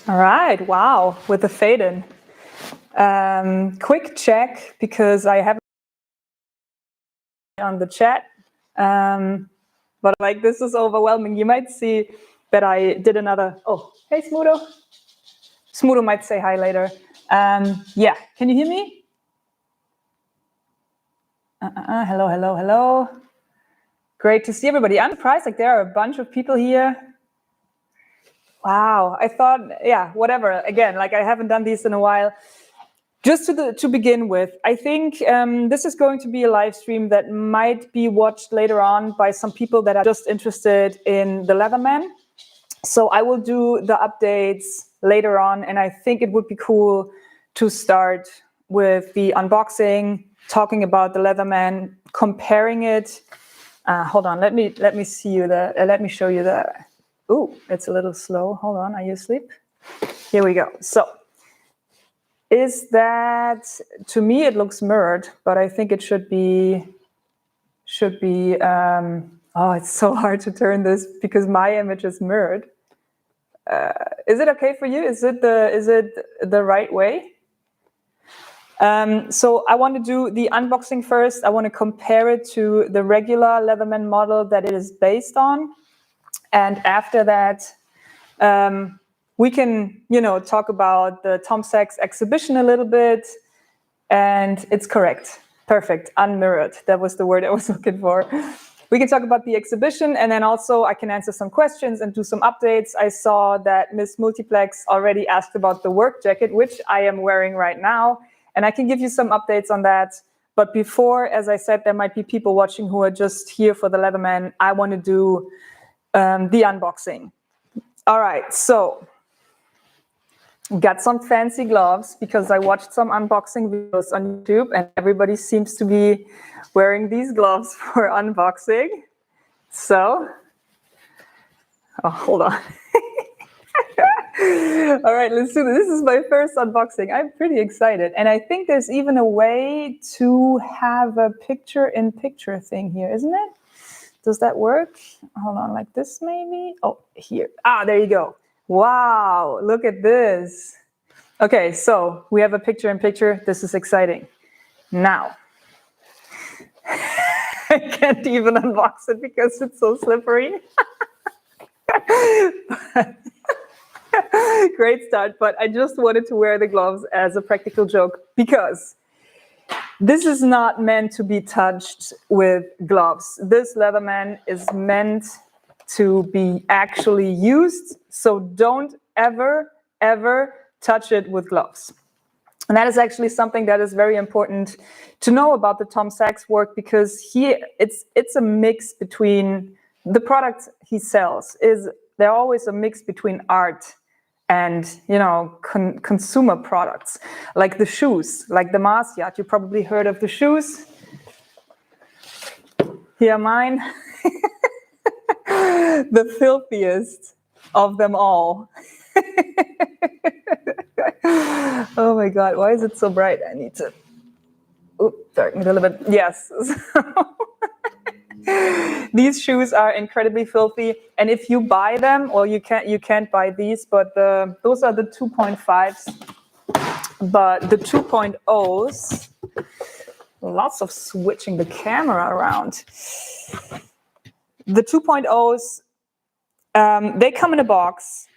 All right, wow, with the fade in. Quick check, because I haven't on the chat, but like this is overwhelming. You might see that I did another, oh, hey Smudo. Smudo might say hi later. Yeah, can you hear me? Hello, hello, hello. Great to see everybody. I'm surprised, like there are a bunch of people here. Wow, I thought, yeah, whatever. Again, like I haven't done these in a while. Just to begin with, I think this is going to be a live stream that might be watched later on by some people that are just interested in the Leatherman. So I will do the updates later on, and I think it would be cool to start with the unboxing, talking about the Leatherman, comparing it. Hold on, let me see you the. Let me show you the. Ooh, it's a little slow. Hold on, are you asleep? Here we go. So, is that, to me it looks mirrored, but I think it should be. Oh, it's so hard to turn this because my image is mirrored. Is it okay for you? Is it the right way? So I want to do the unboxing first. I want to compare it to the regular Leatherman model that it is based on. And after that, we can, talk about the Tom Sachs exhibition a little bit. And it's correct. Perfect. Unmirrored. That was the word I was looking for. We can talk about the exhibition, and then also I can answer some questions and do some updates. I saw that Miss Multiplex already asked about the work jacket, which I am wearing right now. And I can give you some updates on that. But before, as I said, there might be people watching who are just here for the Leatherman. I want to do the unboxing. All right, so got some fancy gloves because I watched some unboxing videos on YouTube and everybody seems to be wearing these gloves for unboxing. So, oh, hold on. All right, let's do this. This is my first unboxing. I'm pretty excited. And I think there's even a way to have a picture-in-picture thing here, isn't it? Does that work? Hold on, like this maybe? Oh, here. Ah, there you go. Wow, look at this. Okay, so we have a picture-in-picture. This is exciting. Now, I can't even unbox it because it's so slippery. Great start, but I just wanted to wear the gloves as a practical joke because this is not meant to be touched with gloves. This Leatherman is meant to be actually used, so don't ever touch it with gloves. And that is actually something that is very important to know about the Tom Sachs work, because it's a mix between the products he sells. They're always a mix between art and consumer products, like the shoes, like the Marciat. You probably heard of the shoes. Here are mine. The filthiest of them all. Oh my God, why is it so bright? I need to darken it a little bit. Yes. These shoes are incredibly filthy, and if you buy them, well, you can't buy these, but those are the 2.5s. But the 2.0s, lots of switching the camera around. The 2.0s, they come in a box,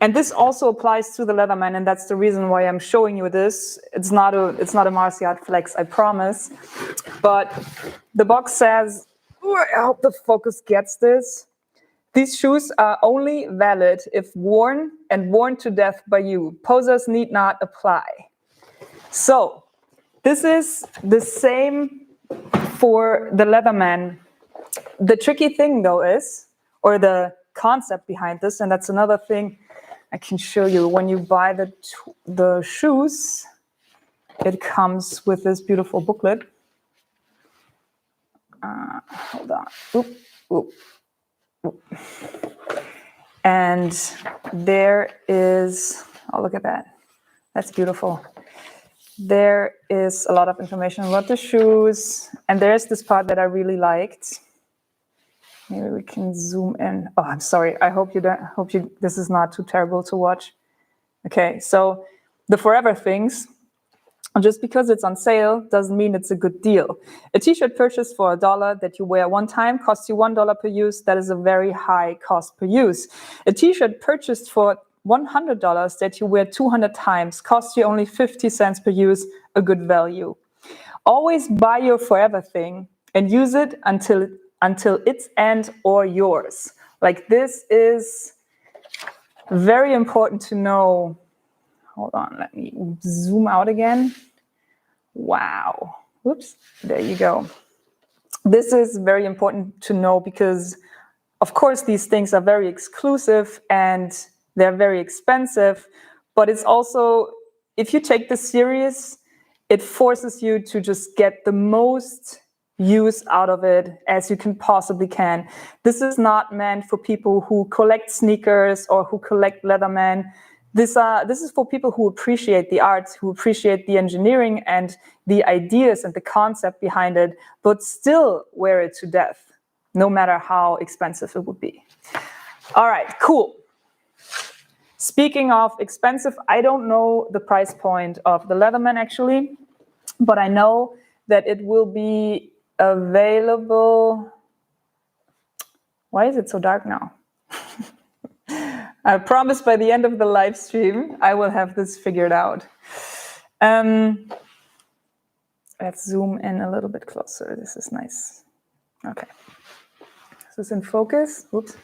and this also applies to the Leatherman, and that's the reason why I'm showing you this. It's not a Marciat Flex, I promise. But the box says, I hope the focus gets this. These shoes are only valid if worn and worn to death by you. Posers need not apply. So this is the same for the Leatherman. The tricky thing though is, or the concept behind this, and that's another thing I can show you. When you buy the shoes, it comes with this beautiful booklet. Hold on. Oop, oop, oop. And there is, oh, look at that. That's beautiful. There is a lot of information about the shoes. And there's this part that I really liked. Maybe we can zoom in. Oh, I'm sorry. I hope this is not too terrible to watch. Okay, so the forever things, just because it's on sale doesn't mean it's a good deal. A t-shirt purchased for $1 that you wear one time costs you $1 per use. That is a very high cost per use. A t-shirt purchased for $100 that you wear 200 times costs you only 50 cents per use, a good value. Always buy your forever thing and use it until its end or yours. Like, this is very important to know. Hold on, let me zoom out again. Wow. Whoops, there you go. This is very important to know because, of course, these things are very exclusive and they're very expensive, but it's also, if you take this serious, it forces you to just get the most use out of it as you can possibly can. This is not meant for people who collect sneakers or who collect Leatherman. This is for people who appreciate the art, who appreciate the engineering and the ideas and the concept behind it, but still wear it to death, no matter how expensive it would be. All right, cool. Speaking of expensive, I don't know the price point of the Leatherman actually, but I know that it will be available. Why is it so dark now? I promise by the end of the live stream, I will have this figured out. Let's zoom in a little bit closer. This is nice. Okay. This is in focus. Oops.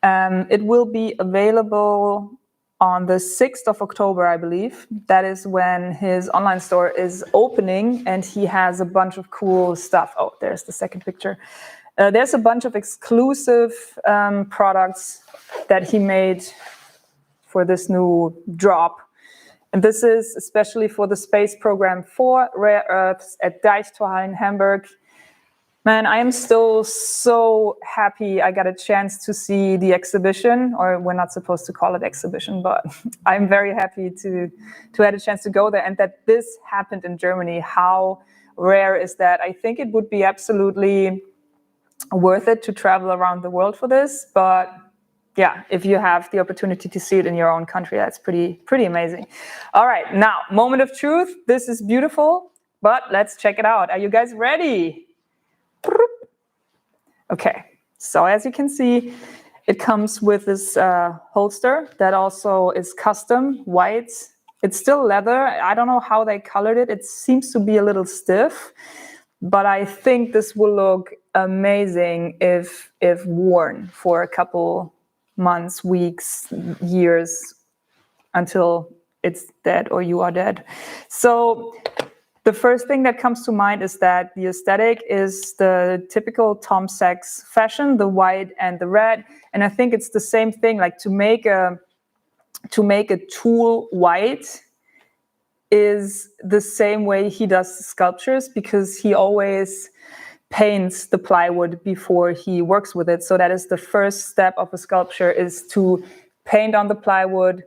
It will be available on the 6th of October, I believe. That is when his online store is opening, and he has a bunch of cool stuff. Oh, there's the second picture. There's a bunch of exclusive products that he made for this new drop. And this is especially for the space program for Rare Earths at Deichtorhallen in Hamburg. Man, I am still so happy I got a chance to see the exhibition, or we're not supposed to call it exhibition, but I'm very happy to have a chance to go there and that this happened in Germany. How rare is that? I think it would be absolutely worth it to travel around the world for this, but yeah, if you have the opportunity to see it in your own country, that's pretty amazing. All right, now, moment of truth. This is beautiful, but let's check it out. Are you guys ready? Okay, so as you can see, it comes with this holster that also is custom, white. It's still leather. I don't know how they colored it. It seems to be a little stiff, but I think this will look amazing if worn for a couple months, weeks, years, until it's dead or you are dead. So the first thing that comes to mind is that the aesthetic is the typical Tom Sachs fashion, the white and the red. And I think it's the same thing, like to make a tool white is the same way he does sculptures, because he always paints the plywood before he works with it. So that is the first step of a sculpture, is to paint on the plywood,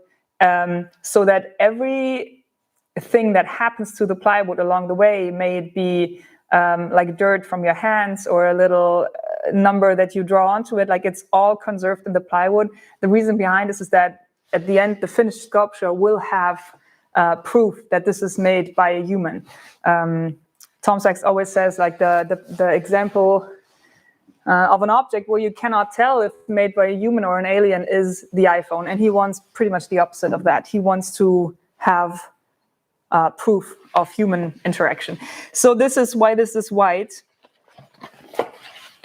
so that every thing that happens to the plywood along the way, may it be like dirt from your hands or a little number that you draw onto it, like it's all conserved in the plywood. The reason behind this is that at the end, the finished sculpture will have proof that this is made by a human. Tom Sachs always says, like, the example of an object where you cannot tell if made by a human or an alien is the iPhone. And he wants pretty much the opposite of that. He wants to have proof of human interaction. So this is why this is white.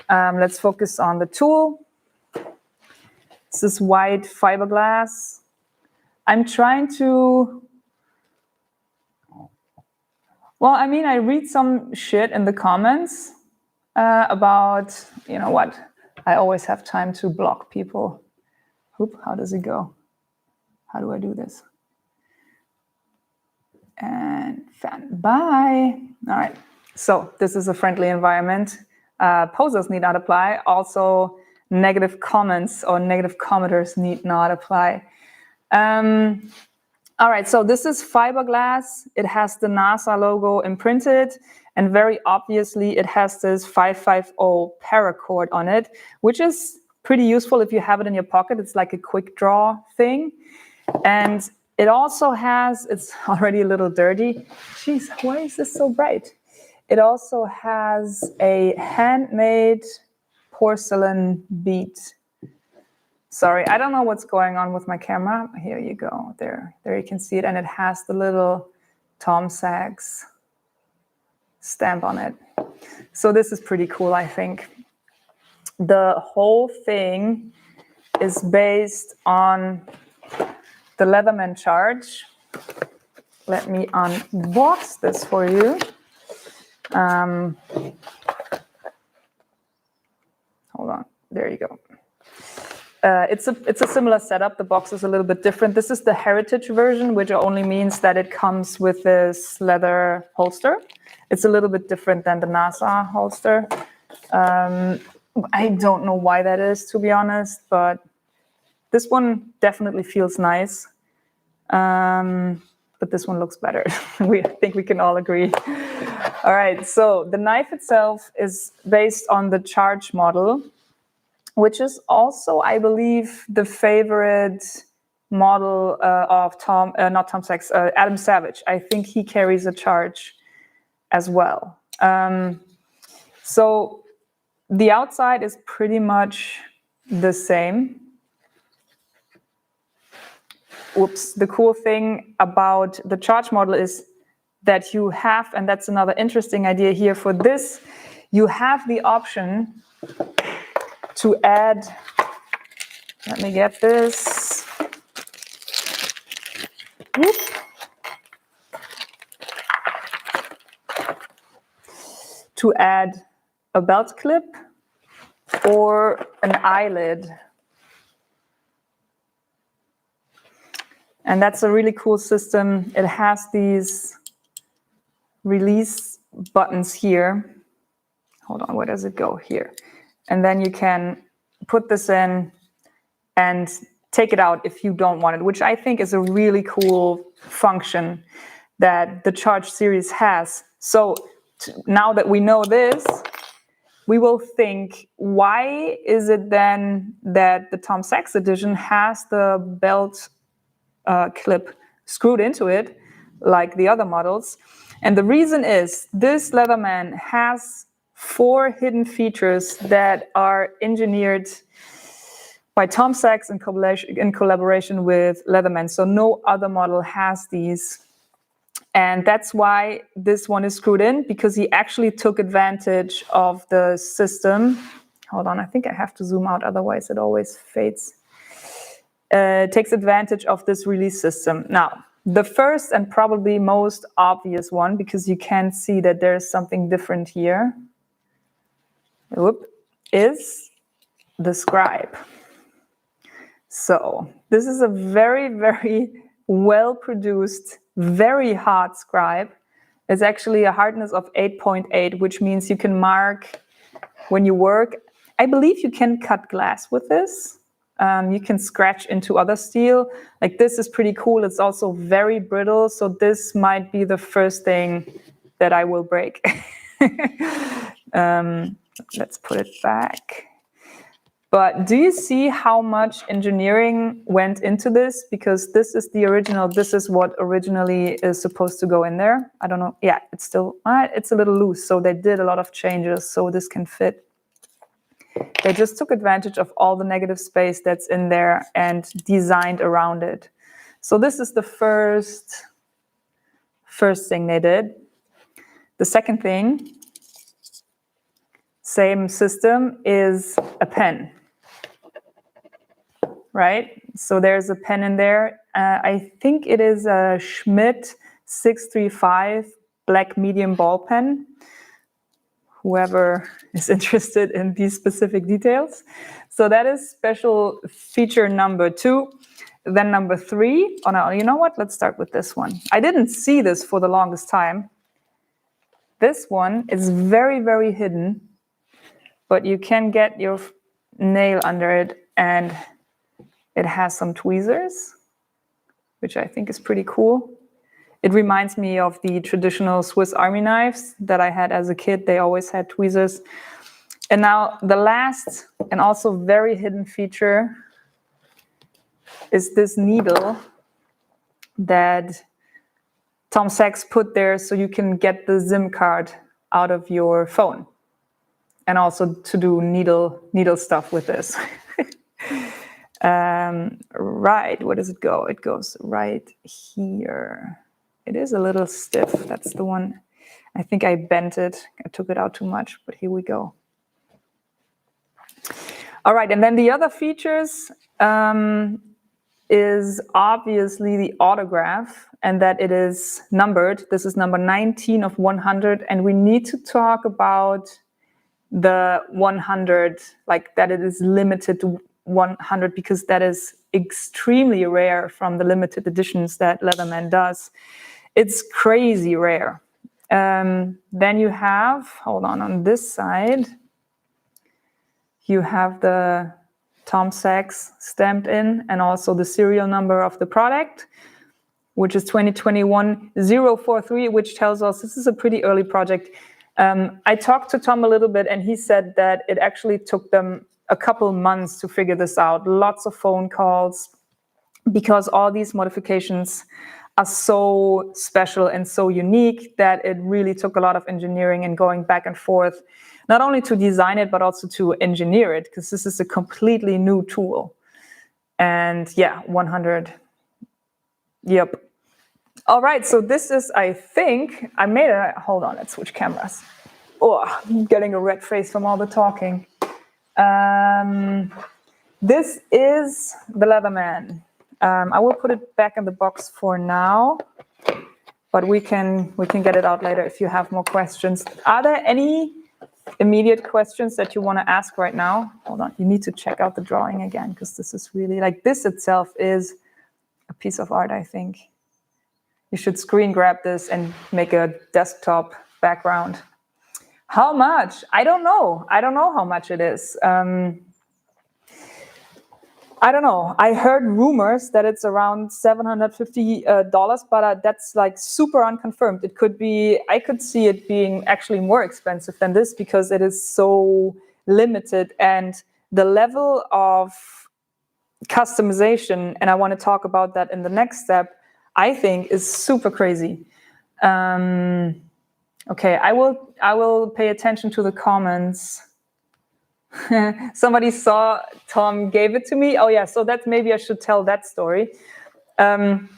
Let's focus on the tool. This is white fiberglass. I'm trying to... Well, I mean, I read some shit in the comments about, you know what? I always have time to block people. Oop, how does it go? How do I do this? And fan, bye. All right, so this is a friendly environment. Posers need not apply. Also, negative comments or negative commenters need not apply. All right, so this is fiberglass. It has the NASA logo imprinted, and very obviously it has this 550 paracord on it, which is pretty useful if you have it in your pocket. It's like a quick draw thing. And It also has, it's already a little dirty. Jeez, why is this so bright? It also has a handmade porcelain bead. Sorry, I don't know what's going on with my camera. Here you go, there you can see it. And it has the little Tom Sachs stamp on it. So this is pretty cool, I think. The whole thing is based on the Leatherman Charge. Let me unbox this for you. Hold on, there you go. It's a similar setup. The box is a little bit different. This is the heritage version, which only means that it comes with this leather holster. It's a little bit different than the NASA holster. I don't know why that is, to be honest, but this one definitely feels nice. But this one looks better. I think we can all agree. All right, so the knife itself is based on the Charge model, which is also, I believe, the favorite model of not Tom Sachs, Adam Savage. I think he carries a Charge as well. So the outside is pretty much the same. Oops, the cool thing about the Charge model is that you have, and that's another interesting idea here for this, you have the option to add, let me get this. Whoop. To add a belt clip or an eyelid. And that's a really cool system. It has these release buttons here. Hold on, where does it go? Here. And then you can put this in and take it out if you don't want it, which I think is a really cool function that the Charge series has. So now that we know this, we will think, why is it then that the Tom Sachs edition has the belt clip screwed into it like the other models? And the reason is this Leatherman has 4 hidden features that are engineered by Tom Sachs in collaboration with Leatherman. So no other model has these. And that's why this one is screwed in, because he actually took advantage of the system. Hold on, I think I have to zoom out, otherwise it always fades. Takes advantage of this release system. Now, the first and probably most obvious one, because you can see that there's something different here, is the Scribe. So this is a very, very well-produced, very hard Scribe. It's actually a hardness of 8.8, which means you can mark when you work. I believe you can cut glass with this. You can scratch into other steel. Like, this is pretty cool. It's also very brittle, so this might be the first thing that I will break. Let's put it back. But do you see how much engineering went into this? Because this is the original. This is what originally is supposed to go in there. I don't know. Yeah, it's still, it's a little loose. So they did a lot of changes so this can fit. They just took advantage of all the negative space that's in there and designed around it. So this is the first thing they did. The second thing, same system, is a pen. Right? So there's a pen in there. I think it is a Schmidt 635 black medium ball pen. Whoever is interested in these specific details. So that is special feature number 2. Then number 3, oh no, you know what? Let's start with this one. I didn't see this for the longest time. This one is very, very hidden, but you can get your nail under it, and it has some tweezers, which I think is pretty cool. It reminds me of the traditional Swiss Army knives that I had as a kid. They always had tweezers. And now the last and also very hidden feature is this needle, that Tom Sachs put there so you can get the SIM card out of your phone, and also to do needle stuff with this. Right, where does it go? It goes right here. It is a little stiff. That's the one. I think I bent it. I took it out too much, but here we go. All right, and then the other features is obviously the autograph, and that it is numbered. This is number 19 of 100, and we need to talk about the 100, like that it is limited to 100, because that is extremely rare from the limited editions that Leatherman does. It's crazy rare. Then you have, hold on this side, you have the Tom Sachs stamped in, and also the serial number of the product, which is 2021-043, which tells us this is a pretty early project. I talked to Tom a little bit, and he said that it actually took them a couple months to figure this out. Lots of phone calls, because all these modifications are so special and so unique that it really took a lot of engineering and going back and forth, not only to design it, but also to engineer it, because this is a completely new tool. And yeah, 100. Yep. All right, so this is, I think, I made a, hold on, let's switch cameras. Oh, I'm getting a red face from all the talking. This is the Leatherman. I will put it back in the box for now, but we can get it out later if you have more questions. Are there any immediate questions that you want to ask right now? Hold on, you need to check out the drawing again, because this is really, like, this itself is a piece of art, I think. You should screen grab this and make a desktop background. How much? I don't know. I don't know how much it is. I don't know. I heard rumors that it's around $750, but that's like super unconfirmed. It could be, I could see it being actually more expensive than this, because it is so limited, and the level of customization, and I want to talk about that in the next step, I think is super crazy. Okay, I will pay attention to the comments. Somebody saw Tom gave it to me. Oh yeah, so that's, maybe I should tell that story. The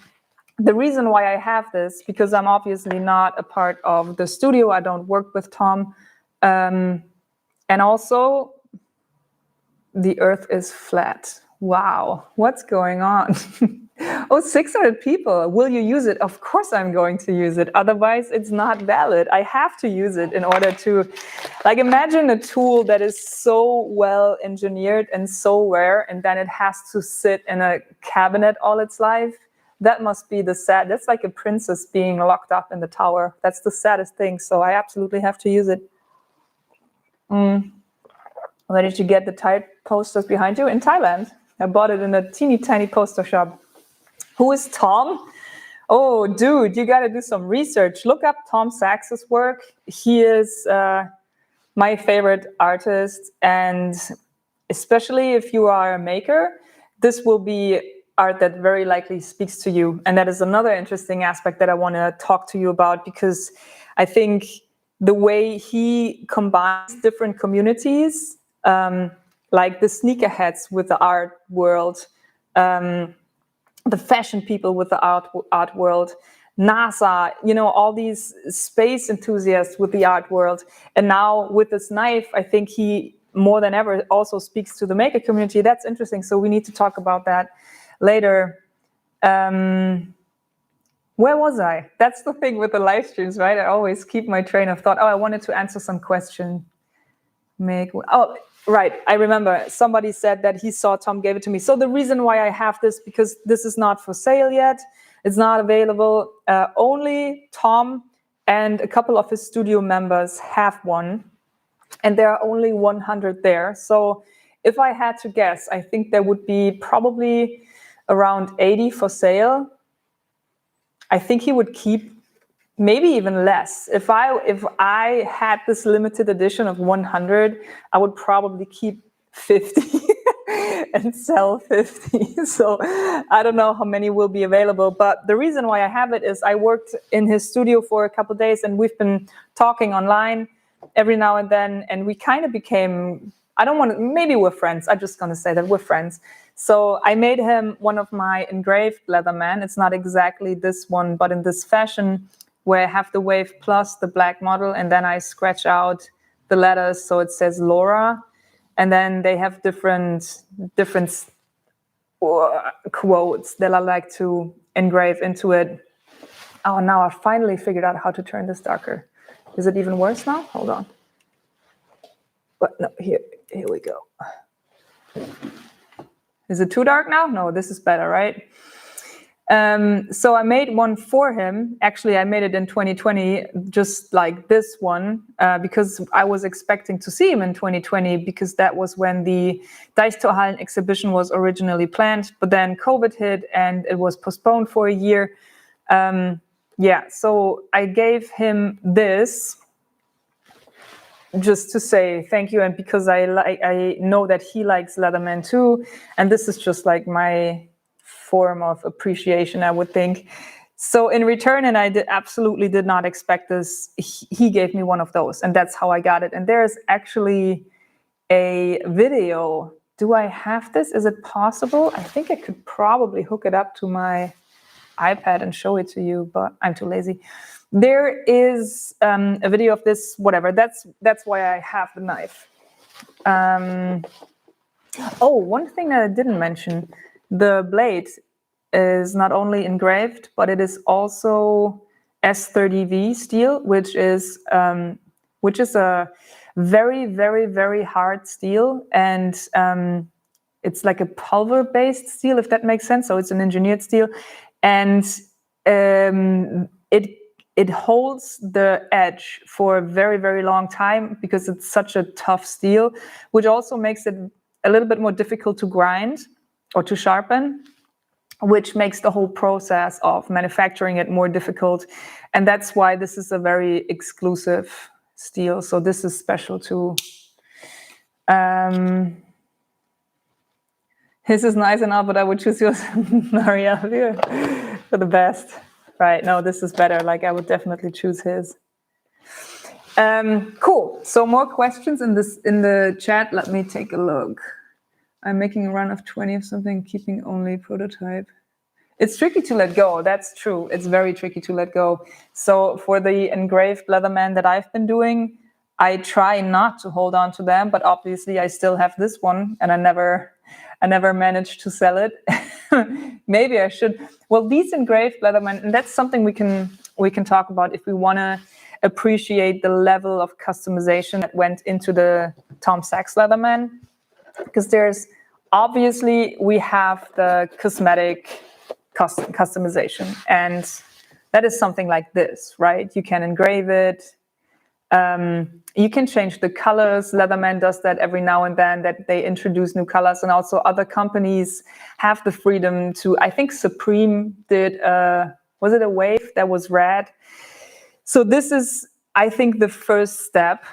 reason why I have this, because I'm obviously not a part of the studio. I don't work with Tom. And also, the earth is flat. Wow, what's going on? Oh, 600 people. Will you use it? Of course I'm going to use it. Otherwise, it's not valid. I have to use it in order to, like, imagine a tool that is so well engineered and so rare, and then it has to sit in a cabinet all its life. That must be the sad, that's like a princess being locked up in the tower. That's the saddest thing. So I absolutely have to use it. Where did you get the type posters behind you? In Thailand. I bought it in a teeny tiny poster shop. Who is Tom? Oh, dude, you got to do some research. Look up Tom Sachs's work. He is my favorite artist, and especially if you are a maker, this will be art that very likely speaks to you. And that is another interesting aspect that I want to talk to you about, because I think the way he combines different communities, like the sneakerheads with the art world, the fashion people with the art world, NASA, you know, all these space enthusiasts with the art world. And now with this knife, I think he more than ever also speaks to the maker community. That's interesting. So we need to talk about that later. Where was I? That's the thing with the live streams, right? I always keep my train of thought. Oh, I wanted to answer some question. Oh, right. I remember somebody said that he saw Tom gave it to me. So the reason why I have this, because this is not for sale yet. It's not available. Only Tom and a couple of his studio members have one. And there are only 100 there. So if I had to guess, I think there would be probably around 80 for sale. I think he would keep maybe even less. If I had this limited edition of 100, I would probably keep 50. and sell 50. So I don't know how many will be available. But the reason why I have it is I worked in his studio for a couple of days, and we've been talking online every now and then, and we kind of became, I don't want to, maybe we're friends. I'm just going to say that we're friends. So I made him one of my engraved Leatherman. It's not exactly this one, but in this fashion where I have the wave plus the black model, and then I scratch out the letters so it says Laura, and then they have different quotes that I like to engrave into it. Oh, now I finally figured out how to turn this darker. Is it even worse now? Hold on. But no, here we go. Is it too dark now? No, this is better, right? So I made one for him. Actually, I made it in 2020, just like this one, because I was expecting to see him in 2020, because that was when the Deichtorhallen exhibition was originally planned, but then COVID hit and it was postponed for a year. So I gave him this just to say thank you, and because I know that he likes Leatherman too, and this is just like my form of appreciation, I would think. So in return, and I absolutely did not expect this, he gave me one of those, and that's how I got it. And there's actually a video. Do I have this? Is it possible? I think I could probably hook it up to my iPad and show it to you, but I'm too lazy. There is a video of this, whatever. That's why I have the knife. One thing that I didn't mention, the blade is not only engraved, but it is also S30V steel, which is a very, very, very hard steel, and it's like a pulver-based steel, if that makes sense. So it's an engineered steel, and it holds the edge for a very, very long time because it's such a tough steel, which also makes it a little bit more difficult to grind or to sharpen, which makes the whole process of manufacturing it more difficult. And that's why this is a very exclusive steel. So this is special too. His is nice enough, but I would choose yours, Maria, for the best. Right, no, this is better. Like, I would definitely choose his. Cool. So more questions in the chat. Let me take a look. I'm making a run of 20 of something, keeping only prototype. It's tricky to let go. That's true. It's very tricky to let go. So for the engraved Leatherman that I've been doing, I try not to hold on to them, but obviously I still have this one, and I never managed to sell it. Maybe I should. Well, these engraved Leatherman, and that's something we can talk about if we want to appreciate the level of customization that went into the Tom Sachs Leatherman, because there's obviously we have the cosmetic customization, and that is something like this, right? You can engrave it. You can change the colors. Leatherman does that every now and then, that they introduce new colors, and also other companies have the freedom to. I think Supreme did, was it a wave that was red? So this is, I think, the first step.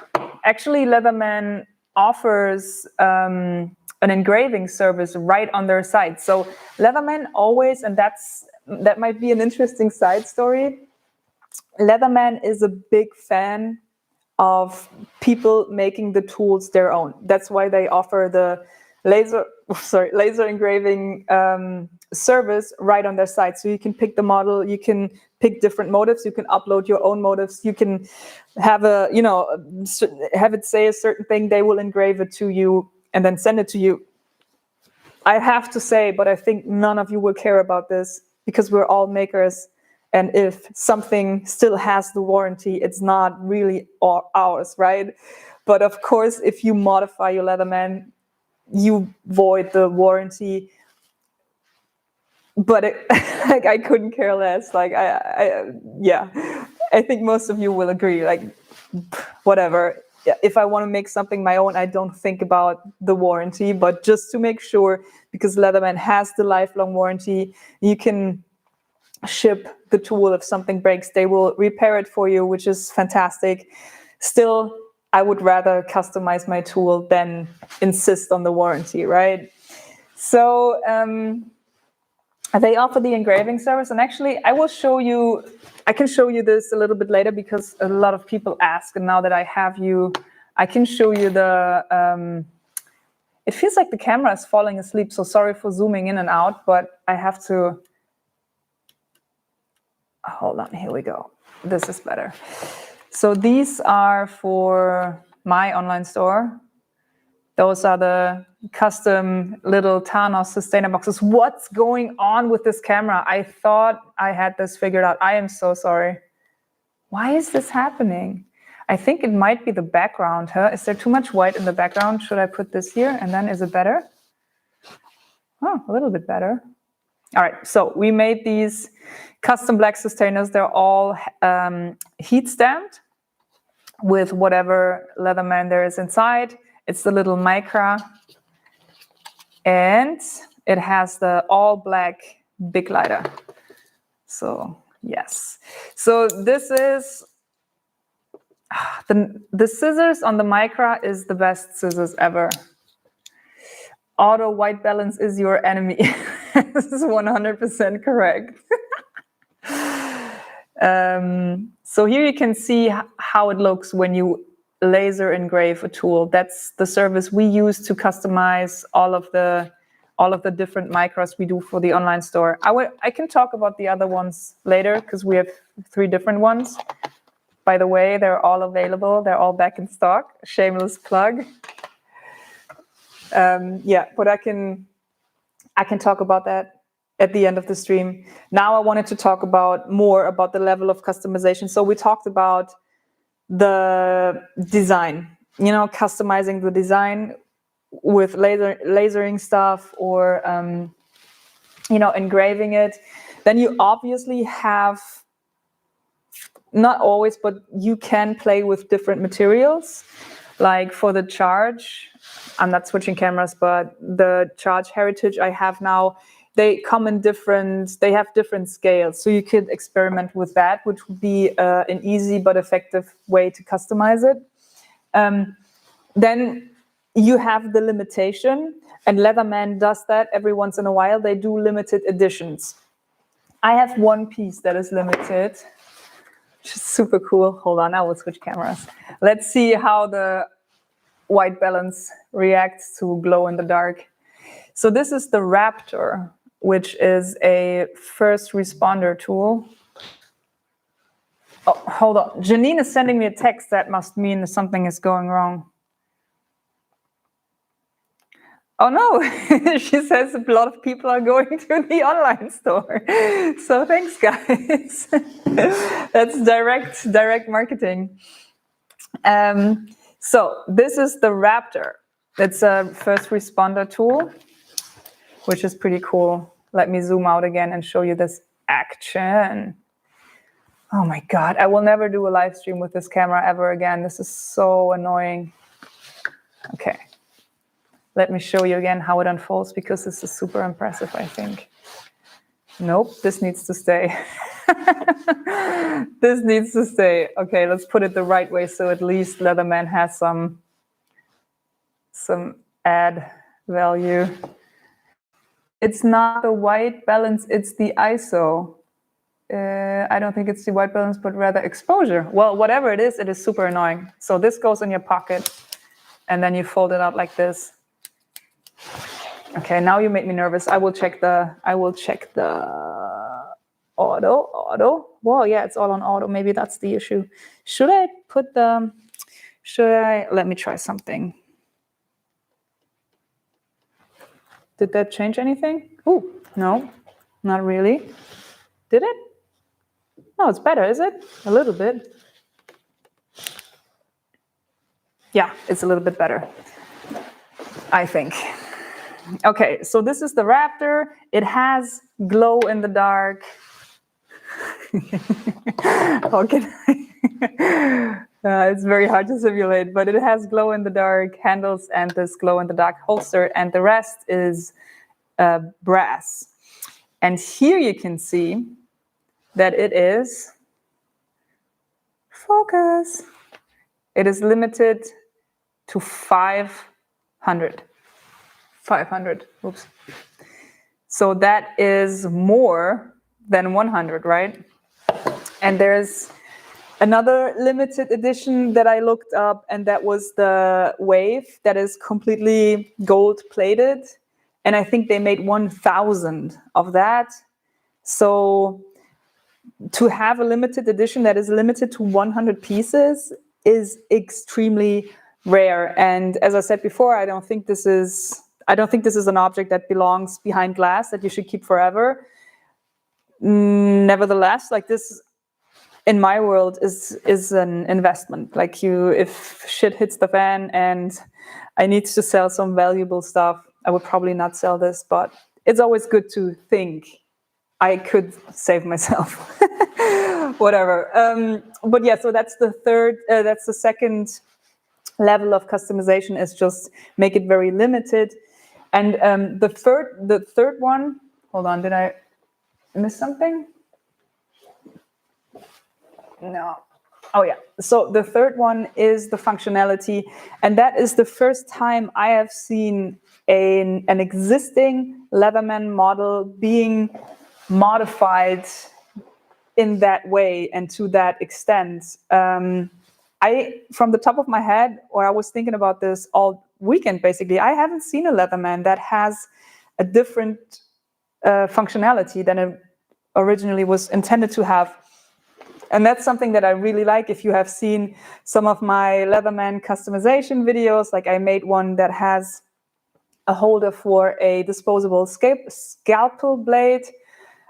Actually, Leatherman offers an engraving service right on their site. So Leatherman always, and that might be an interesting side story, Leatherman is a big fan of people making the tools their own. That's why they offer the laser engraving service right on their site. So you can pick the model, you can pick different motifs, you can upload your own motifs, you can have have it say a certain thing, they will engrave it to you and then send it to you. I have to say, but I think none of you will care about this because we're all makers. And if something still has the warranty, it's not really ours, right? But of course, if you modify your Leatherman, you void the warranty. But I couldn't care less. Like, I think most of you will agree. Like, whatever. If I want to make something my own, I don't think about the warranty. But just to make sure, because Leatherman has the lifelong warranty, you can ship the tool. If something breaks, they will repair it for you, which is fantastic. Still, I would rather customize my tool than insist on the warranty, right? So they offer the engraving service, and actually I will show you, I can show you this a little bit later because a lot of people ask, and now that I have you, I can show you the, it feels like the camera is falling asleep, so sorry for zooming in and out, but I have to, hold on, here we go. This is better. So these are for my online store. Those are the custom little Thanos sustainer boxes. What's going on with this camera? I thought I had this figured out. I am so sorry. Why is this happening? I think it might be the background, huh? Is there too much white in the background? Should I put this here and then is it better? Oh, a little bit better. All right, so we made these custom black sustainers. They're all heat stamped with whatever Leatherman there is inside. It's the little Micra, and it has the all black big lighter. So yes, so this is the scissors on the Micra is the best scissors ever. Auto white balance is your enemy. This is 100% correct. So here you can see how it looks when you laser engrave a tool. That's the service we use to customize all of the different micros we do for the online store. I can talk about the other ones later because we have 3 different ones. By the way, they're all available. They're all back in stock. Shameless plug. Yeah, but I can talk about that at the end of the stream. Now I wanted to talk more about the level of customization. So we talked about the design, customizing the design with lasering stuff or, engraving it. Then you obviously have, not always, but you can play with different materials. Like for the Charge, I'm not switching cameras, but the Charge Heritage I have now, they come in they have different scales. So you could experiment with that, which would be an easy but effective way to customize it. Then you have the limitation, and Leatherman does that every once in a while. They do limited editions. I have one piece that is limited, which is super cool. Hold on, I will switch cameras. Let's see how the white balance reacts to glow in the dark. So this is the Raptor, which is a first responder tool. Oh, hold on. Janine is sending me a text. That must mean something is going wrong. Oh no, she says a lot of people are going to the online store. So thanks, guys. That's direct marketing. So this is the Raptor. It's a first responder tool, which is pretty cool. Let me zoom out again and show you this action. Oh my God, I will never do a live stream with this camera ever again. This is so annoying. Okay, let me show you again how it unfolds because this is super impressive, I think. Nope, this needs to stay. This needs to stay. Okay, let's put it the right way so at least Leatherman has some add value. It's not the white balance, it's the ISO. I don't think it's the white balance, but rather exposure. Well, whatever it is super annoying. So this goes in your pocket, and then you fold it out like this. Okay, now you make me nervous. I will check the auto. Whoa, yeah, it's all on auto. Maybe that's the issue. Let me try something. Did that change anything? Ooh, no, not really. Did it? No, it's better, is it? A little bit. Yeah, it's a little bit better, I think. Okay, so this is the Raptor. It has glow in the dark. How can I? It's very hard to simulate, but it has glow in the dark handles and this glow in the dark holster, and the rest is brass. And here you can see that it is, focus, it is limited to 500. 500. Oops. So that is more than 100, right? And there's another limited edition that I looked up, and that was the Wave that is completely gold plated. And I think they made 1,000 of that. So to have a limited edition that is limited to 100 pieces is extremely rare. And as I said before, I don't think this is an object that belongs behind glass that you should keep forever. Nevertheless, like this, in my world, is an investment. Like if shit hits the fan and I need to sell some valuable stuff, I would probably not sell this, but it's always good to think I could save myself. Whatever. But yeah, so that's the second level of customization, is just make it very limited. And the third one, hold on, did I miss something? No. Oh yeah. So the third one is the functionality, and that is the first time I have seen an existing Leatherman model being modified in that way and to that extent. From the top of my head, or I was thinking about this all weekend, basically, I haven't seen a Leatherman that has a different functionality than it originally was intended to have. And that's something that I really like. If you have seen some of my Leatherman customization videos, like I made one that has a holder for a disposable scalpel blade.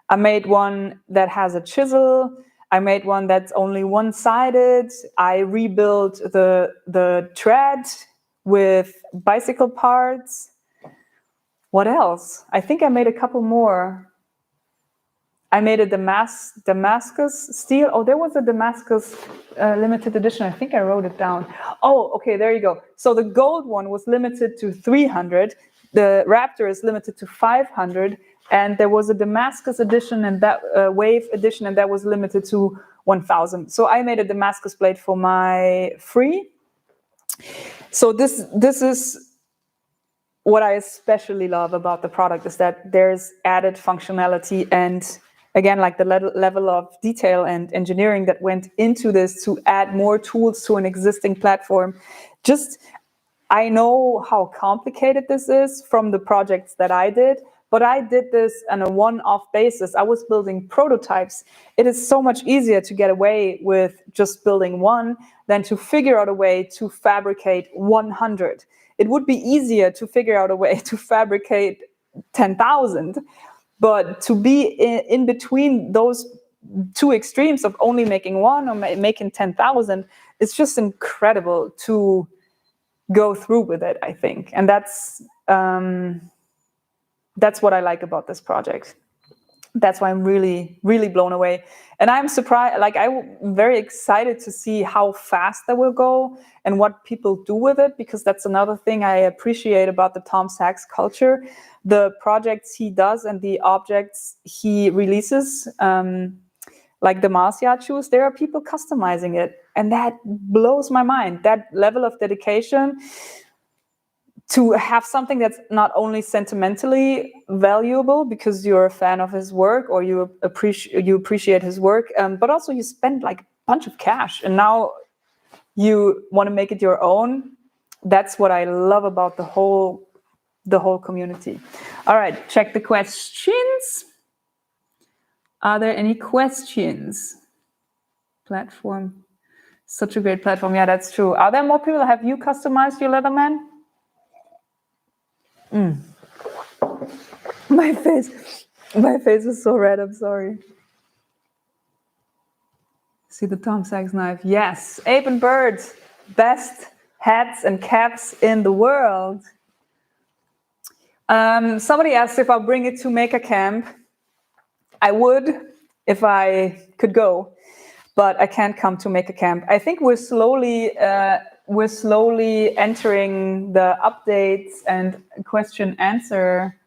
I made one that has a chisel. I made one that's only one-sided. I rebuilt the tread with bicycle parts. What else? I think I made a couple more. I made a Damascus steel. Oh, there was a Damascus limited edition. I think I wrote it down. Oh, okay, there you go. So the gold one was limited to 300. The Raptor is limited to 500. And there was a Damascus edition and that Wave edition, and that was limited to 1,000. So I made a Damascus blade for my free. So this is what I especially love about the product, is that there's added functionality and, again, like the level of detail and engineering that went into this to add more tools to an existing platform. I know how complicated this is from the projects that I did, but I did this on a one-off basis. I was building prototypes. It is so much easier to get away with just building one than to figure out a way to fabricate 100. It would be easier to figure out a way to fabricate 10,000. But to be in between those two extremes of only making one or making 10,000, it's just incredible to go through with it, I think. And that's what I like about this project. That's why I'm really, really blown away. And I'm surprised, like I'm very excited to see how fast that will go and what people do with it, because that's another thing I appreciate about the Tom Sachs culture. The projects he does and the objects he releases, like the Marcia shoes, there are people customizing it. And that blows my mind. That level of dedication to have something that's not only sentimentally valuable because you're a fan of his work or you appreciate his work, but also you spend like a bunch of cash and now you want to make it your own. That's what I love about the whole community. All right, check the questions. Are there any questions? Platform, such a great platform. Yeah, that's true. Are there more people? Have you customized your Leatherman? My face is so red, I'm sorry. See the Tom Sachs knife. Yes, Ape and Bird, best hats and caps in the world. Somebody asked if I'll bring it to Maker Camp. I would if I could go, but I can't come to Maker Camp. I think we're slowly entering the updates and question-answer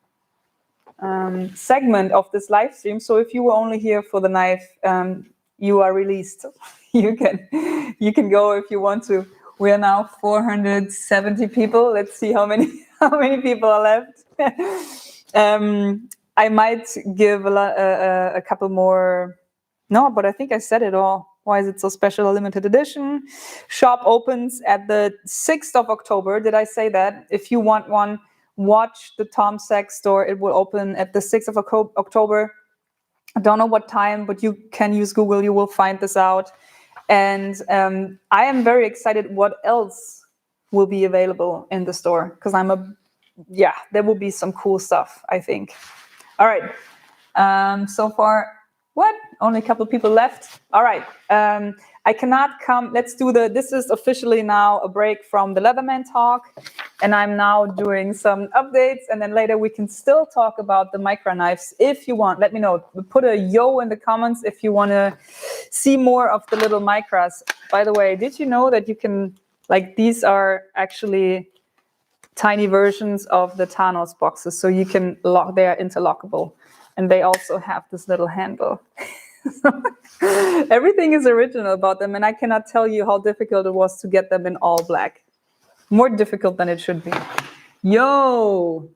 segment of this live stream. So if you were only here for the knife, you are released. You can go if you want to. We are now 470 people. Let's see how many people are left. I might give a couple more. No, but I think I said it all. Why is it so special? A limited edition. Shop opens at the 6th of October. Did I say that? If you want one, watch the Tom Sachs store. It will open at the 6th of October. I don't know what time, but you can use Google. You will find this out. And I am very excited what else will be available in the store, because there will be some cool stuff, I think. All right. So far, only a couple of people left. All right. I cannot come. Let's do this is officially now a break from the Leatherman talk. And I'm now doing some updates. And then later we can still talk about the micro knives if you want. Let me know. Put a yo in the comments if you want to see more of the little micras. By the way, did you know that you can, these are actually tiny versions of the Thanos boxes. So you can they are interlockable. And they also have this little handle. Everything is original about them, and I cannot tell you how difficult it was to get them in all black. More difficult than it should be. Yo!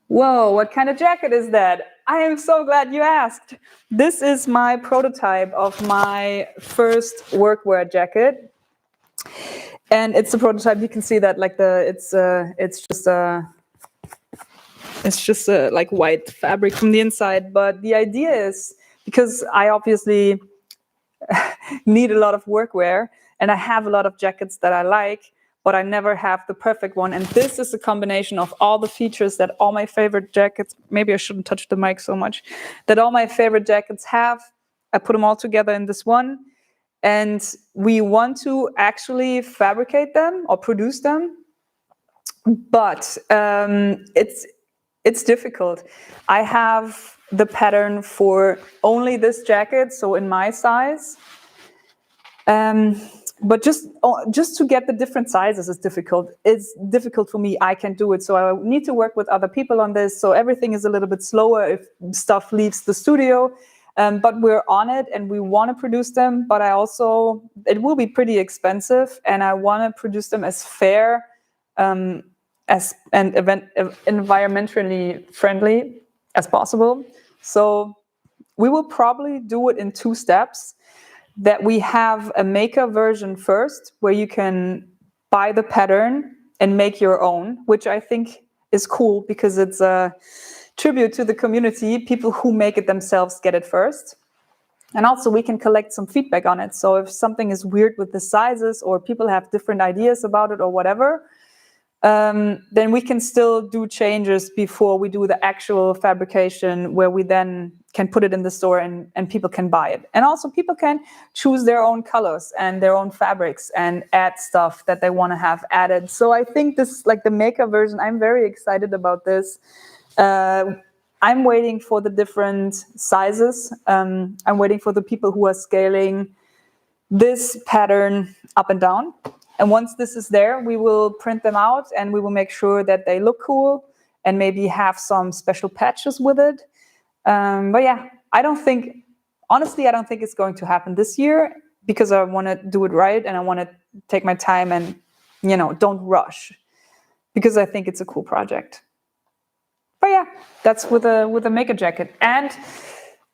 Whoa, what kind of jacket is that? I am so glad you asked. This is my prototype of my first workwear jacket. And it's a prototype. You can see that it's just like white fabric from the inside. But the idea is, because I obviously need a lot of workwear and I have a lot of jackets that I like, but I never have the perfect one. And this is a combination of all the features that all my favorite jackets, maybe I shouldn't touch the mic so much, that all my favorite jackets have. I put them all together in this one. And we want to actually fabricate them or produce them. But it's difficult. I have the pattern for only this jacket, so in my size. But just to get the different sizes is difficult. It's difficult for me. I can't do it. So I need to work with other people on this. So everything is a little bit slower if stuff leaves the studio. But we're on it and we want to produce them. But it will be pretty expensive. And I want to produce them as fair and environmentally friendly as possible. So we will probably do it in 2 steps. That we have a maker version first, where you can buy the pattern and make your own, which I think is cool because it's a tribute to the community. People who make it themselves get it first. And also we can collect some feedback on it. So if something is weird with the sizes or people have different ideas about it or whatever, then we can still do changes before we do the actual fabrication, where we then can put it in the store and people can buy it. And also people can choose their own colors and their own fabrics and add stuff that they want to have added. So I think this, like the maker version, I'm very excited about this. I'm waiting for the different sizes. I'm waiting for the people who are scaling this pattern up and down. And once this is there, we will print them out and we will make sure that they look cool and maybe have some special patches with it. But yeah, I don't think it's going to happen this year because I want to do it right and I want to take my time and, don't rush because I think it's a cool project. But yeah, that's with a maker jacket. And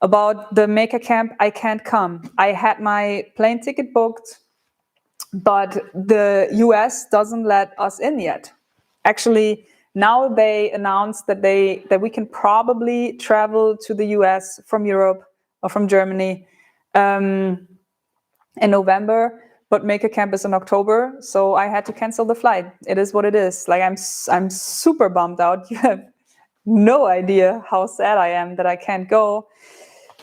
about the maker camp, I can't come. I had my plane ticket booked, but the US doesn't let us in yet. Actually, now they announced that we can probably travel to the US from Europe or from Germany in November, but Maker Camp is in October, so I had to cancel the flight. It is what it is. Like I'm super bummed out. You have no idea how sad I am that I can't go,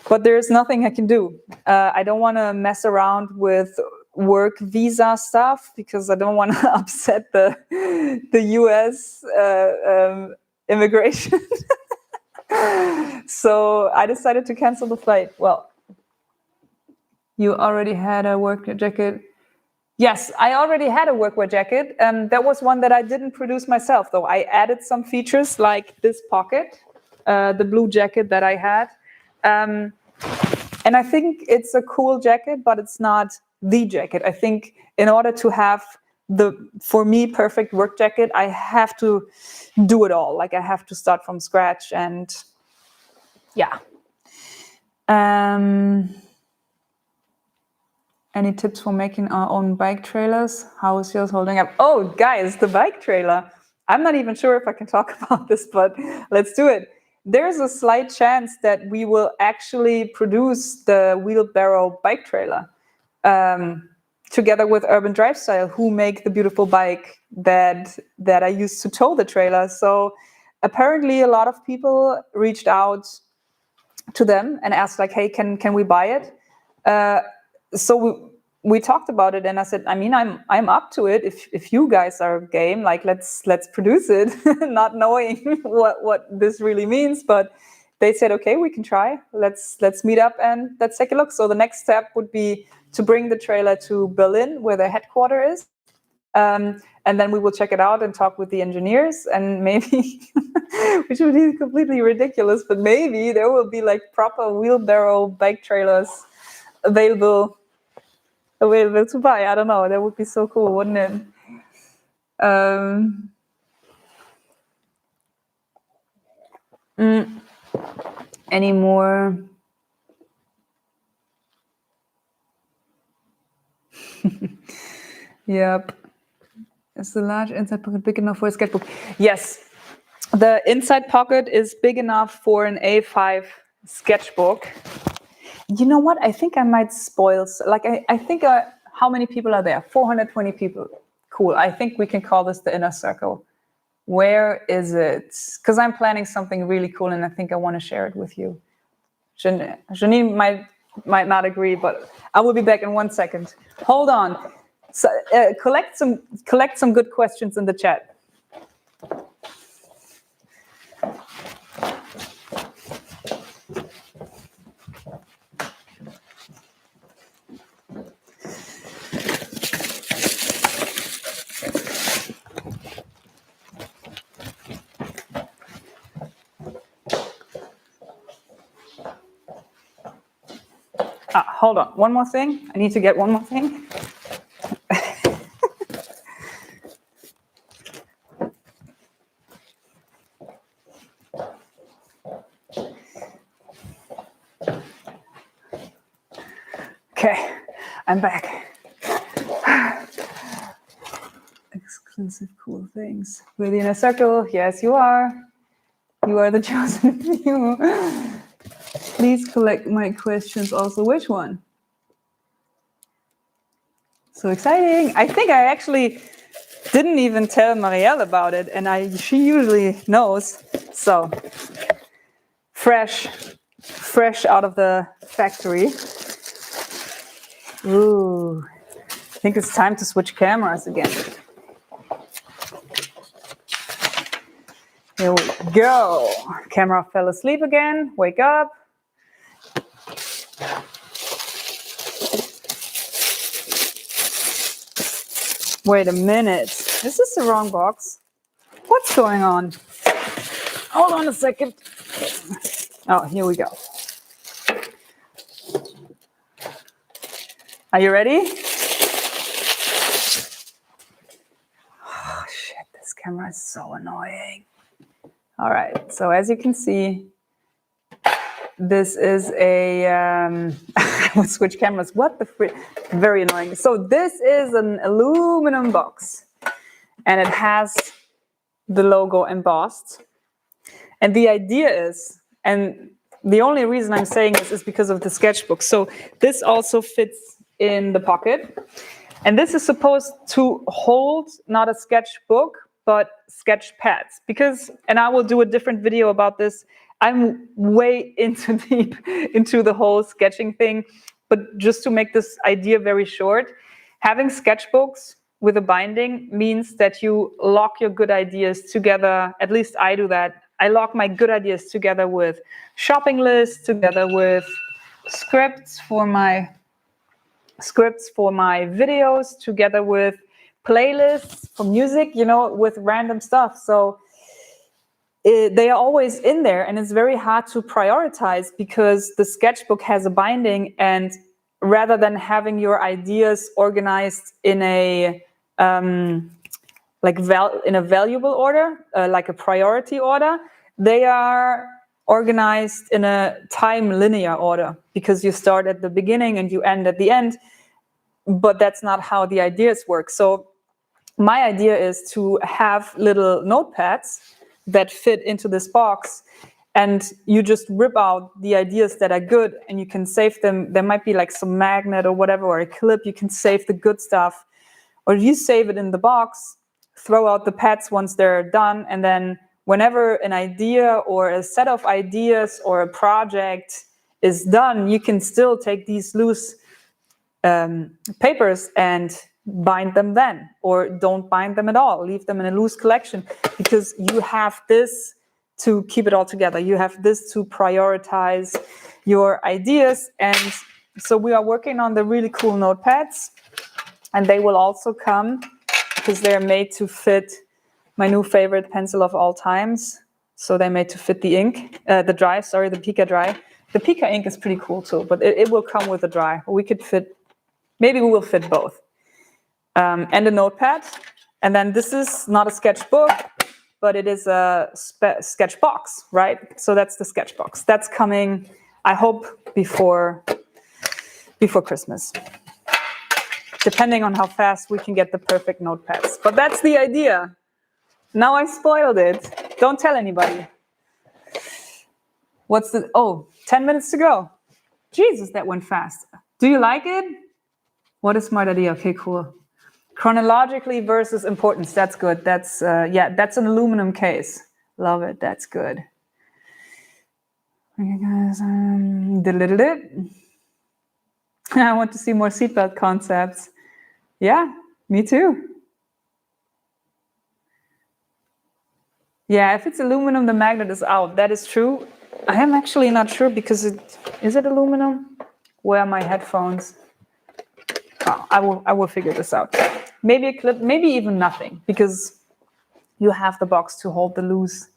but there's nothing I can do. I don't want to mess around with work visa stuff because I don't want to upset the US immigration. So I decided to cancel the flight. Well, you already had a work jacket. Yes, I already had a workwear jacket. That was one that I didn't produce myself, though. I added some features like this pocket, the blue jacket that I had. And I think it's a cool jacket, but it's not the jacket. I think in order to have for me, perfect work jacket, I have to do it all. Like I have to start from scratch, and yeah. Any tips for making our own bike trailers? How is yours holding up? Oh, guys, the bike trailer. I'm not even sure if I can talk about this, but let's do it. There's a slight chance that we will actually produce the wheelbarrow bike trailer together with Urban Drive Style, who make the beautiful bike that I use to tow the trailer. So apparently a lot of people reached out to them and asked like, hey, can we buy it? So we talked about it, and I said, I mean, I'm up to it if you guys are game, like let's produce it, not knowing what this really means, but they said, okay, we can try. Let's meet up and let's take a look. So the next step would be to bring the trailer to Berlin, where their headquarters is. And then we will check it out and talk with the engineers, and maybe, which would be completely ridiculous, but maybe there will be like proper wheelbarrow bike trailers available to buy. I don't know. That would be so cool, wouldn't it? Any more? Yep. Is the large inside pocket big enough for a sketchbook? Yes. The inside pocket is big enough for an A5 sketchbook. You know what? I think I might spoil. Like, I think, how many people are there? 420 people. Cool. I think we can call this the inner circle. Where is it? Because I'm planning something really cool, and I think I want to share it with you. Janine might not agree, but I will be back in 1 second. Hold on. So, collect some good questions in the chat. Hold on. One more thing. I need to get one more thing. Okay, I'm back. Exclusive cool things. With the inner circle, yes, you are. You are the chosen few. Please collect my questions also. Which one? So exciting. I think I actually didn't even tell Marielle about it, and she usually knows. So fresh out of the factory. Ooh, I think it's time to switch cameras again. Here we go. Camera fell asleep again. Wake up. Wait a minute. Is this the wrong box? What's going on? Hold on a second. Oh, here we go. Are you ready? Oh, shit. This camera is so annoying. All right. So as you can see, this is a, I would switch cameras. What the frick? Very annoying. So this is an aluminum box, and it has the logo embossed. And the idea is, and the only reason I'm saying this is because of the sketchbook. So this also fits in the pocket. And this is supposed to hold not a sketchbook, but sketch pads. Because, and I will do a different video about this, I'm way deep into the whole sketching thing. But just to make this idea very short, having sketchbooks with a binding means that you lock your good ideas together. At least I do that. I lock my good ideas together with shopping lists, together with scripts for my videos, together with playlists for music, you know, with random stuff. So they are always in there, and it's very hard to prioritize because the sketchbook has a binding, and rather than having your ideas organized in a like in a valuable order, like a priority order. They are organized in a time linear order because you start at the beginning and you end at the end, but that's not how the ideas work. So my idea is to have little notepads that fit into this box, and you just rip out the ideas that are good and you can save them. There might be like some magnet or whatever, or a clip. You can save the good stuff, or you save it in the box, throw out the pads once they're done, and then whenever an idea or a set of ideas or a project is done, you can still take these loose papers and bind them then, or don't bind them at all, leave them in a loose collection, because you have this to keep it all together. You have this to prioritize your ideas. And so we are working on the really cool notepads, and they will also come because they're made to fit my new favorite pencil of all times. So they're made to fit the ink, the Pica dry. The Pica ink is pretty cool too, but it will come with a dry. We could fit, maybe we will fit both. And a notepad. And then this is not a sketchbook, but it is a sketch box, right? So that's the sketch box. That's coming, I hope, before Christmas. Depending on how fast we can get the perfect notepads. But that's the idea. Now I spoiled it. Don't tell anybody. 10 minutes to go. Jesus, that went fast. Do you like it? What a smart idea. Okay, cool. Chronologically versus importance. That's good. That's that's an aluminum case. Love it. That's good. Okay, guys. I want to see more seatbelt concepts. Yeah, me too. Yeah, if it's aluminum, the magnet is out. That is true. I am actually not sure because is it aluminum? Where are my headphones? Oh, I will figure this out. Maybe a clip, maybe even nothing, because you have the box to hold the loose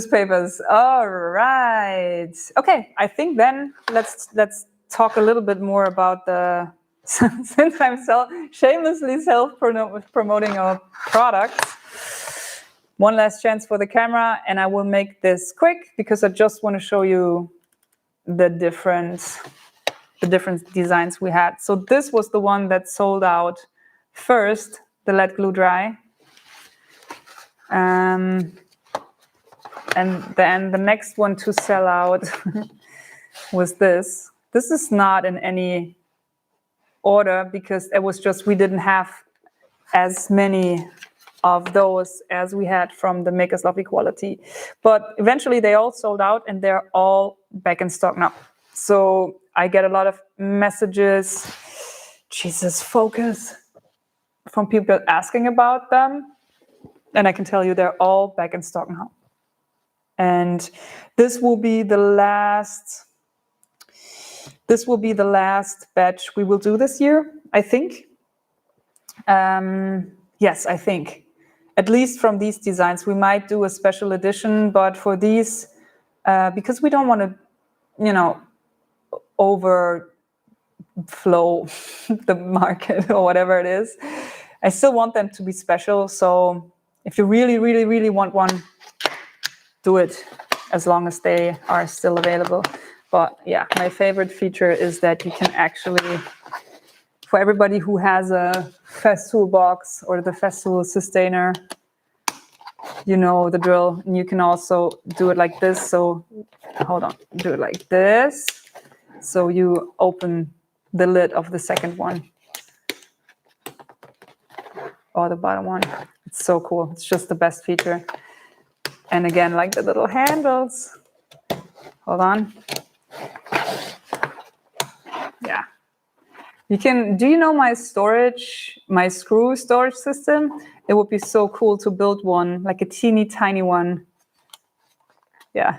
papers. All right. Okay, I think then let's talk a little bit more about the since I'm shamelessly self-promoting our products. One last chance for the camera, and I will make this quick because I just want to show you the different designs we had. So this was the one that sold out first, the lead glue dry. And then the next one to sell out was this. This is not in any order because it was just we didn't have as many of those as we had from the Maker's Lovely Quality. But eventually they all sold out and they're all back in stock now. So I get a lot of messages, Jesus, focus, from people asking about them. And I can tell you they're all back in stock now. And this will be the last batch we will do this year, I think. Yes, I think. At least from these designs. We might do a special edition, but for these, because we don't want to, overflow the market or whatever it is. I still want them to be special. So if you really, really, really want one, do it as long as they are still available. But yeah, my favorite feature is that you can actually, for everybody who has a Festool box or the Festool Sustainer, you know the drill. And you can also do it like this. So hold on, do it like this. So you open the lid of the second one or the bottom one. It's so cool. It's just the best feature. And again, like the little handles. Hold on. Yeah. You can, do you know my screw storage system? It would be so cool to build one, like a teeny tiny one. Yeah.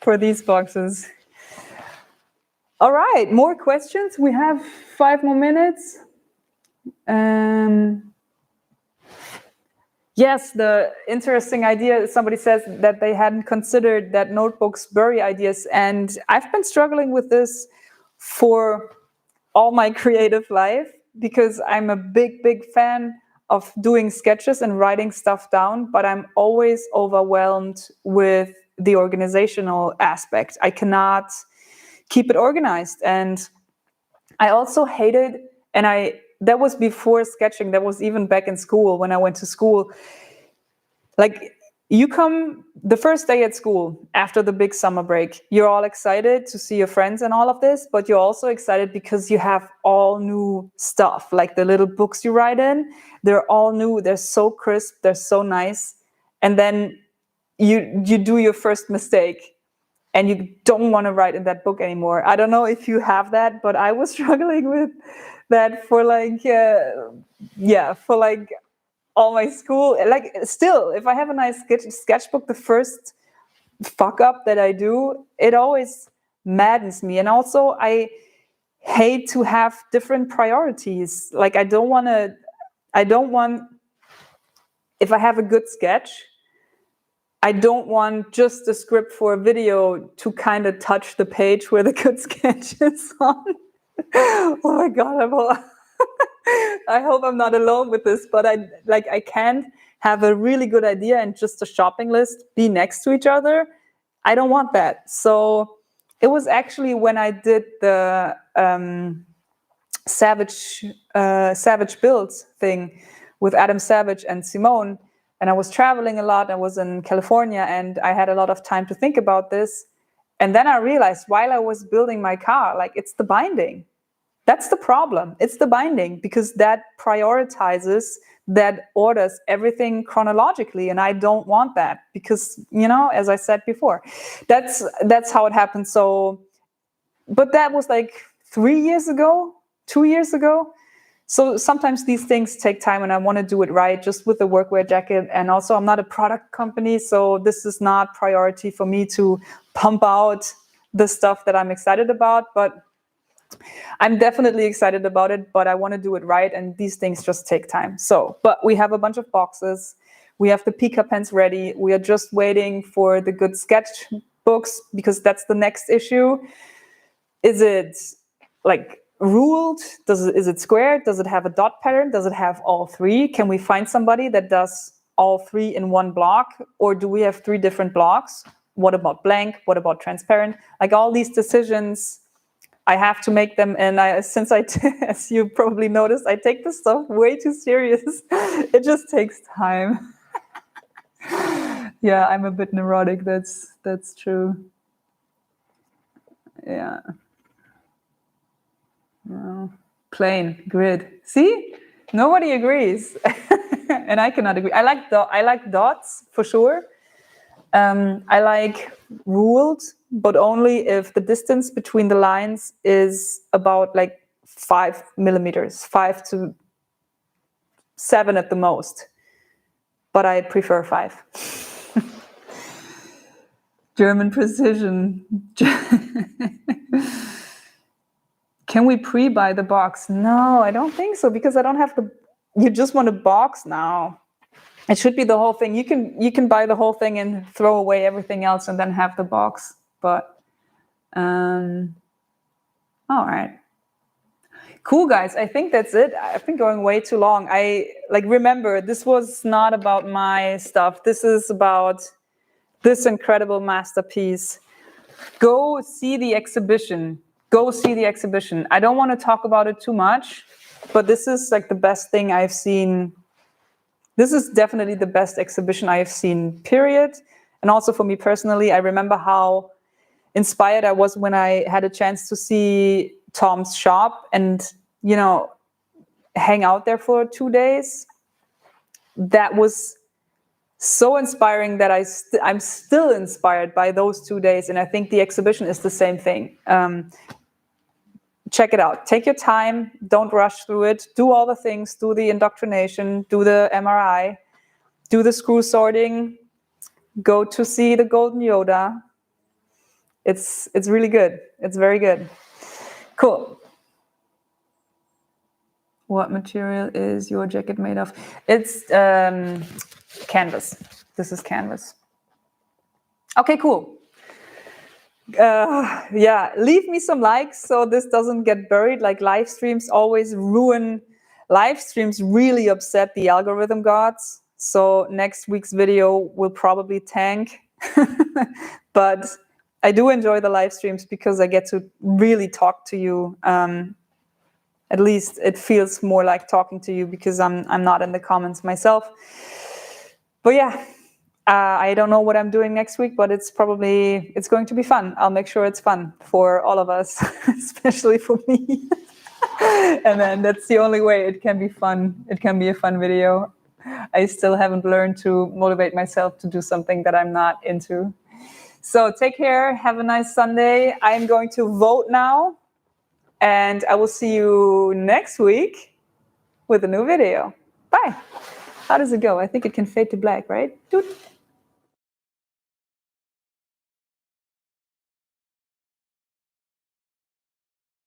For these boxes. All right, more questions. We have 5 more minutes. Yes, the interesting idea, somebody says that they hadn't considered that notebooks bury ideas. And I've been struggling with this for all my creative life because I'm a big fan of doing sketches and writing stuff down, but I'm always overwhelmed with the organizational aspect. I cannot keep it organized. And I also hated, and that was before sketching, that was even back in school when I went to school. Like, you come the first day at school after the big summer break, you're all excited to see your friends and all of this, but you're also excited because you have all new stuff, like the little books you write in, they're all new, they're so crisp, they're so nice. And then you do your first mistake and you don't want to write in that book anymore. I don't know if you have that, but I was struggling with that for all my school. Like, still, if I have a nice sketchbook, the first fuck up that I do, it always maddens me. And also, I hate to have different priorities. Like, I don't want, if I have a good sketch, I don't want just a script for a video to kind of touch the page where the good sketch is on. Oh my God, I hope I'm not alone with this, but I can't have a really good idea and just a shopping list be next to each other. I don't want that. So it was actually when I did the Savage Builds thing with Adam Savage and Simone, and I was traveling a lot. I was in California and I had a lot of time to think about this. And then I realized while I was building my car, like, it's the binding. That's the problem. It's the binding, because that prioritizes, that orders everything chronologically. And I don't want that because, as I said before, that's how it happened. So, but that was like 3 years ago, 2 years ago. So sometimes these things take time and I want to do it right, just with the workwear jacket. And also, I'm not a product company, so this is not priority for me to pump out the stuff that I'm excited about. But I'm definitely excited about it, but I want to do it right, and these things just take time. So, but we have a bunch of boxes. We have the Pika pens ready. We are just waiting for the good sketch books, because that's the next issue. Is it like ruled? Is it squared? Does it have a dot pattern? Does it have all three? Can we find somebody that does all three in one block? Or do we have 3 different blocks? What about blank? What about transparent? Like, all these decisions, I have to make them, and as you probably noticed, I take this stuff way too serious. It just takes time. Yeah, I'm a bit neurotic. That's true. Yeah. No. Plain grid. See, nobody agrees, and I cannot agree. I like dots for sure. I like ruled, but only if the distance between the lines is about like 5 millimeters, 5 to 7 at the most. But I prefer 5. German precision. Can we pre-buy the box? No, I don't think so, because I don't have you just want a box now. It should be the whole thing. You can buy the whole thing and throw away everything else and then have the box. But all right. Cool, guys. I think that's it. I've been going way too long. Remember, this was not about my stuff. This is about this incredible masterpiece. Go see the exhibition. Go see the exhibition. I don't want to talk about it too much, but this is like the best thing I've seen. This is definitely the best exhibition I have seen, period. And also for me personally, I remember how inspired I was when I had a chance to see Tom's shop and, hang out there for 2 days. That was so inspiring that I'm still inspired by those 2 days. And I think the exhibition is the same thing. Check it out. Take your time. Don't rush through it. Do all the things. Do the indoctrination. Do the MRI. Do the screw sorting. Go to see the Golden Yoda. It's really good. It's very good. Cool. What material is your jacket made of? It's canvas. This is canvas. Okay, cool. Yeah, leave me some likes so this doesn't get buried. Like live streams always ruin. Live streams really upset the algorithm gods. So next week's video will probably tank. But I do enjoy the live streams because I get to really talk to you. At least it feels more like talking to you because I'm not in the comments myself. But yeah. I don't know what I'm doing next week, but it's going to be fun. I'll make sure it's fun for all of us, especially for me. And then that's the only way it can be fun. It can be a fun video. I still haven't learned to motivate myself to do something that I'm not into. So take care. Have a nice Sunday. I'm going to vote now. And I will see you next week with a new video. Bye. How does it go? I think it can fade to black, right? Doot.